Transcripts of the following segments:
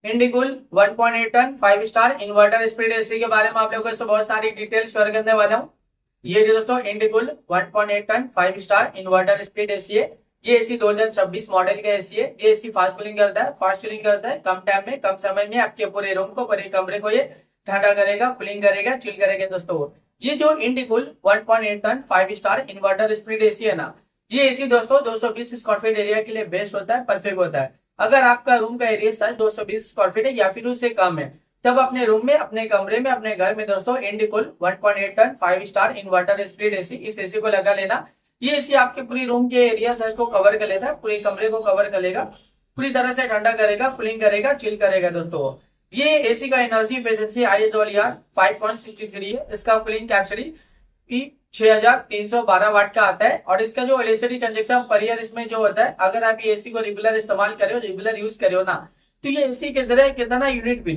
इंडिकूल 1.8 ton 5 star inverter speed AC के बारे में आप लोगों से बहुत सारी डिटेल शेयर करने वाला हूँ। ये जो दोस्तों Indicool 1.8 ton 5 star inverter speed AC है। ये एसी 2026 मॉडल का एसी है। ये एसी फास्ट कूलिंग करता है, फास्ट चिलिंग करता है, कम टाइम में कम समय में आपके पूरे रूम को, पूरे कमरे को ये ठंडा करेगा, कूलिंग करेगा, चिल करेगा। दोस्तों ये जो Indicool 1.8 ton 5 star inverter speed AC है ना, ये एसी दोस्तों 220 स्क्वायर फीट एरिया के लिए बेस्ट होता है, परफेक्ट होता है। अगर आपका रूम का एरिया साइज 220 स्क्वायर फीट है या फिर उससे कम है, तब अपने रूम में, अपने कमरे में, अपने घर में दोस्तों Indicool 1.8 ton 5 star inverter speed AC, इस एसी को लगा लेना। ये एसी आपके पूरी रूम के एरिया साइज को कवर कर लेता है, पूरे कमरे को कवर कर लेगा, पूरी तरह से ठंडा करेगा, कूलिंग करेगा, चिल करेगा। दोस्तों ये एसी का एनर्जी एफिशिएंसी ISWR 5.63 है। इसका कूलिंग कैपेसिटी 6312 वाट का आता है। और इसका जो इलेक्ट्रिसिटी कंजप्शन पर ईयर इसमें जो होता है, अगर आप ये एसी को रेगुलर इस्तेमाल करे हो, रेगुलर यूज करे हो ना, तो ये एसी के जरिए कितना यूनिट बिल,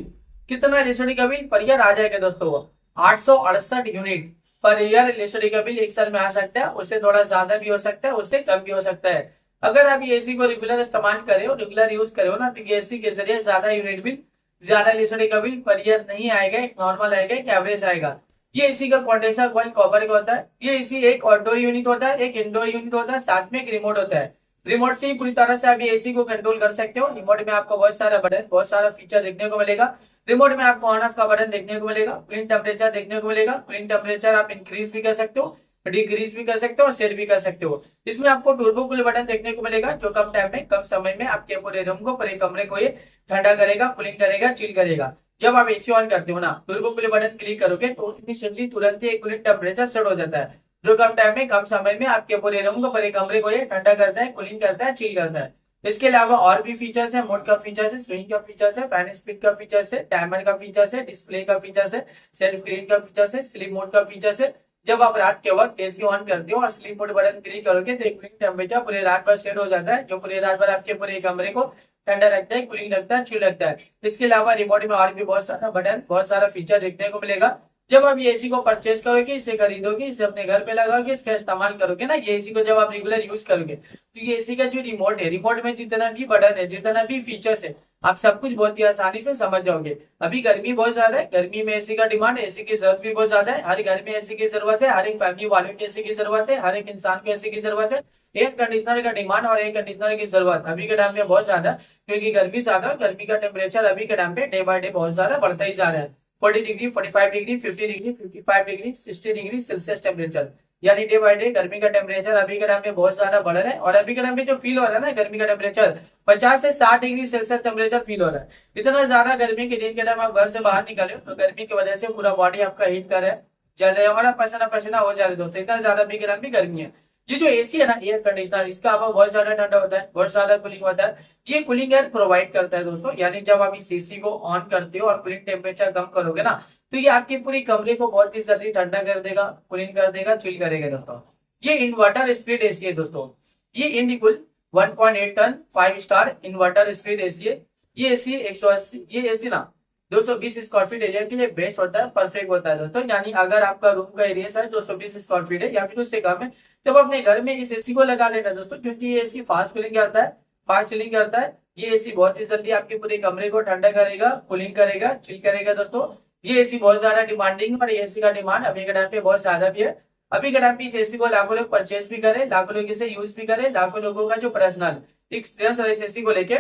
कितना इलेक्ट्रिसिटी का बिल पर ईयर आ जाएगा दोस्तों? 868 यूनिट पर ईयर इलेक्ट्रिसिटी का बिल एक साल में आ सकता है। उससे थोड़ा ज्यादा भी हो सकता है, उससे कम भी हो सकता है। अगर आप ये एसी को रेगुलर इस्तेमाल करे हो, रेगुलर यूज करे हो ना, तो ये एसी के जरिए ज्यादा यूनिट बिल, ज्यादा इलेक्ट्रिसिटी का बिल पर ईयर नहीं आएगा, एक नॉर्मल आएगा, एक एवरेज आएगा। ये एसी का कंडेंसर कॉइल कॉपर का होता है। ये एसी एक आउटडोर यूनिट होता है, एक इंडोर यूनिट होता है, साथ में एक रिमोट होता है। रिमोट से ही पूरी तरह से आप ये एसी को कंट्रोल कर सकते हो। रिमोट में आपको बहुत सारा बटन, बहुत सारा फीचर देखने को मिलेगा। रिमोट में आपको ऑन ऑफ का बटन देखने को मिलेगा, कूलिंग टेम्परेचर देखने को मिलेगा। कूलिंग टेम्परेचर आप इंक्रीज भी कर सकते हो, डिक्रीज भी कर सकते हो और सेट भी कर सकते हो। इसमें आपको टर्बो कूल बटन देखने को मिलेगा, जो कम टाइम में, कम समय में आपके पूरे रूम को, पूरे कमरे को ये ठंडा करेगा, कूलिंग करेगा, चिल करेगा। जब आप एसी ऑन करते हो ना, टर्बो कूल बटन क्लिक करोगे तो इंस्टेंटली तुरंत ही कूलिंग टेम्परेचर सेट हो जाता है, जो कम टाइम में, कम समय में आपके पूरे रूम को, पूरे कमरे को ये ठंडा करता है, कूलिंग करता है, चिल करता है। इसके अलावा और भी फीचर्स है, मोड का फीचर्स है, स्विंग का फीचर्स है, फैन स्पीड का फीचर्स है, टाइमर का फीचर्स है, डिस्प्ले का फीचर्स है, सेल्फ क्लीन का फीचर्स है, स्लीप मोड का फीचर्स है। जब आप रात के वक्त एसी ऑन करते हो और स्लीप मोड बटन क्लिक करोगे तो कूलिंग टेम्परेचर पूरे रात भर सेट हो जाता है, जो पूरे रात भर आपके पूरे कमरे को ठंडा रखता है, कूलिंग रखता है, चिल रखता है। इसके अलावा रिमोट में और भी बहुत सारा बटन, बहुत सारा फीचर देखने को मिलेगा। जब आप ये एसी को परचेज करोगे, इसे खरीदोगे, इसे अपने घर पे लगाओगे, इसका इस्तेमाल करोगे ना, ये एसी को जब आप रेगुलर यूज करोगे, तो ये एसी का जो रिमोट है, रिमोट में जितना भी बटन है, जितना भी फीचर्स है, आप सब कुछ बहुत ही आसानी से समझ जाओगे। अभी गर्मी बहुत ज्यादा है, गर्मी में एसी का डिमांड, एसी की जरूरत भी बहुत ज्यादा है। हर घर में एसी की जरूरत है, हर एक फैमिली वालों की एसी की जरूरत है, हर एक इंसान को एसी की जरूरत है। एयर कंडीशनर का डिमांड और एयर कंडीशनर की जरूरत अभी के टाइम पे बहुत ज्यादा, क्योंकि गर्मी ज्यादा, गर्मी का टेम्परेचर अभी के टाइम पे डे बाय डे बहुत ज्यादा बढ़ता ही जा रहा है। 40 degree, 45 degree, 50 degree, 55 degree, 60 degree Celsius temperature, यानी डे बाय डे गर्मी का टेम्परेचर अभी के टाइम पे बहुत ज्यादा बढ़ रहा है। और अभी के टाइम पे जो फील हो रहा है ना, गर्मी का टेम्परेचर 50 से 60 डिग्री सेल्सियस टेम्परेचर फील हो रहा है। इतना ज्यादा गर्मी के दिन के टाइम आप घर से बाहर निकले हो तो गर्मी की वजह से पूरा बॉडी आपका हीट कर रहा है, जल रहा है और आप पसीना पसीना हो जा रहे दोस्तों। इतना ज्यादा अभी के टाइम पे गर्मी है। ये जो एसी है ना, एयर कंडीशनर, इसका हवा बहुत ज्यादा ठंडा होता है, बहुत ज्यादा कूलिंग होता है। ये कूलिंग एयर प्रोवाइड करता है दोस्तों, यानी जब आप इस एसी को ऑन करते हो और कूलिंग टेम्परेचर कम करोगे ना, तो ये आपके पूरी कमरे को बहुत ही जल्दी ठंडा कर देगा, कूलिंग कर देगा, चिल करेगा दोस्तों। ये इन्वर्टर स्पीड एसी है दोस्तों। ये Indicool 1.8 ton 5 star inverter speed AC है। ये एसी 180, ये एसी ना 220 स्क्वायर फीट एरिया के लिए बेस्ट होता है, परफेक्ट होता है दोस्तों। यानी अगर आपका रूम का एरिया साइज 220 स्क्वायर फीट है या फिर उससे कम है, तब अपने घर में इस एसी को लगा लेना दोस्तों, क्योंकि ये एसी फास्ट कूलिंग करता है, फास्ट चिलिंग करता है। ये एसी बहुत ही जल्दी आपके पूरे कमरे को ठंडा करेगा, कूलिंग करेगा, चिल करेगा दोस्तों। ये एसी बहुत ज्यादा डिमांडिंग, और ये एसी का डिमांड अभी के टाइम पे बहुत ज्यादा भी है। अभी के टाइम पे इस एसी को लाखों लोग परचेज भी करे, लाखों लोग इसे यूज भी करे, लाखों लोगों का जो पर्सनल एक्सपीरियंस है इस एसी को लेके,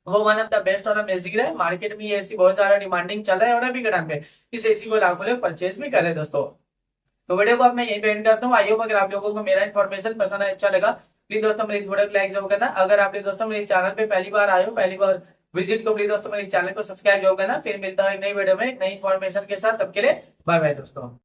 वो वन ऑफ द बेस्ट और अमेजिंग है। मार्केट में ये एसी बहुत ज्यादा डिमांडिंग चल रहा है और अभी के टाइम पे इस एसी को लाखों लोग परचेज भी करे दोस्तों। तो वीडियो को अब मैं यहीं पे एंड करता हूँ। आई होप अगर आप लोगों को मेरा इन्फॉर्मेशन पसंद है, अच्छा लगा, प्लीज दोस्तों मेरे इस वीडियो को लाइक जरूर करना। अगर आप दोस्तों मेरे चैनल पे पहली बार आए हो, पहली बार विजिट को, प्लीज दोस्तों मेरे चैनल को सब्सक्राइब जरूर करना। फिर मिलता है एक नई वीडियो में एक नई इन्फॉर्मेशन के साथ, तब के लिए बाय बाय दोस्तों।